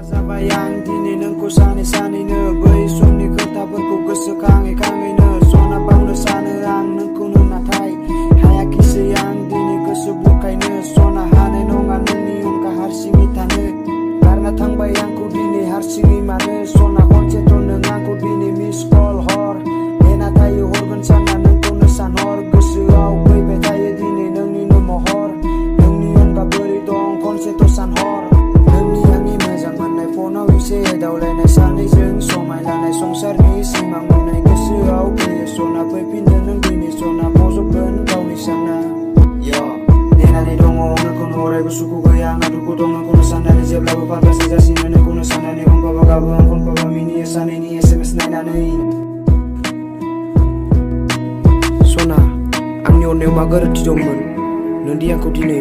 जाबाय आं दिनै नोंखौ सानै सानैनो बै समनि खोथाफोरखौ गोसोखाङै खाङैनो सना बावनो सानो आं नोंखौनो नाथाय हायाखिसै आं दिनै गोसो बुखायनो सना हानाय नङा नोंनि अनगा हारसिङै थानो गारना थांबाय आंखौ दिनै हारसिङै मानो सना खनसेथ' नों आंखौ दिनै मिस कल हर नेना थायो हरगोन सानना नोंखौनो सानहर गोसोआव फैबाय थायो दिनै नोंनिनो महर नोंनि अनगा बोरै दं खनसेथ' सानहर नोंनि आंनि मोजां मोननाय फनाव एसे एदावलायनाय सानैजों समाय लानाय संसारनि सिमां नुनाय गोसोआव फैयो सना फैफिनदों नों दिनै सना बजबगोन गावनि साना नेनानै दङ नोंखौनो अरायबो सुखु गैया आंहा दुखु दं नोंखौनो साननानै जेब्लाबो फारगासो जासिनो नोंखौनो साननानै खनफाबा गाबो आं खनफाबा मिनियो सानैनि SMS नायनानै सना आंनि अननायाव मा गोरोन्थि दंमोन नोंदि आंखौ दिनै